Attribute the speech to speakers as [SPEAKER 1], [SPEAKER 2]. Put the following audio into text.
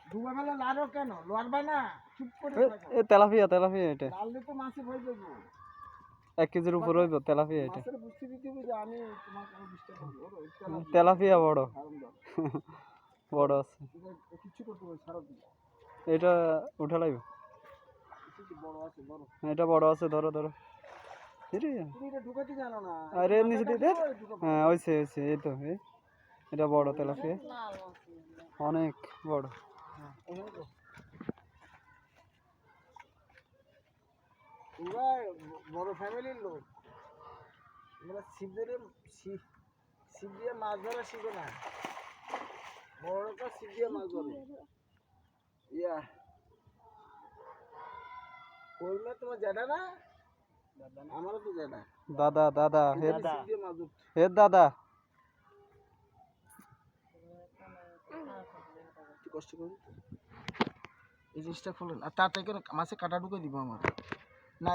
[SPEAKER 1] ডুবা মেলা লাড়ো কেন লড়বা না চুপ করে
[SPEAKER 2] এ তেলাপিয়া এটা
[SPEAKER 1] লাললে তো মাছে ভয় দেবো
[SPEAKER 2] 1 কেজির উপর হইব তেলাপিয়া এটা
[SPEAKER 1] মাছের বুঝতে দিতে হবে যে আমি তোমাকে বুঝতে পারবো
[SPEAKER 2] তেলাপিয়া বড় বড় আছে
[SPEAKER 1] কিছু করতে হবে সারা দিন
[SPEAKER 2] এটা উঠা লাগবে
[SPEAKER 1] বড় আছে বড়
[SPEAKER 2] এটা বড় আছে ধরো
[SPEAKER 1] তুমি এটা ঢুকাতে জানো না
[SPEAKER 2] আরে নিচে দিতে হ্যাঁ হইছে এই তো এটা বড় তেলাপিয়া অনেক বড়
[SPEAKER 1] তোমরা বড় ফ্যামিলির লোক তোমরা ছিপ দিয়ে মাছ ধরা শিখো না বড়টা ছিপ দিয়ে মাছ ধরে ইয়া কইলে তোমার জ্যাঠা না আমারও তো জ্যাঠা
[SPEAKER 2] দাদা হে দাদা
[SPEAKER 1] কষ্ট করুন এই জিনিসটা খুলুন আর তার থেকে মাছে কাটা ঢুকে দিব আমার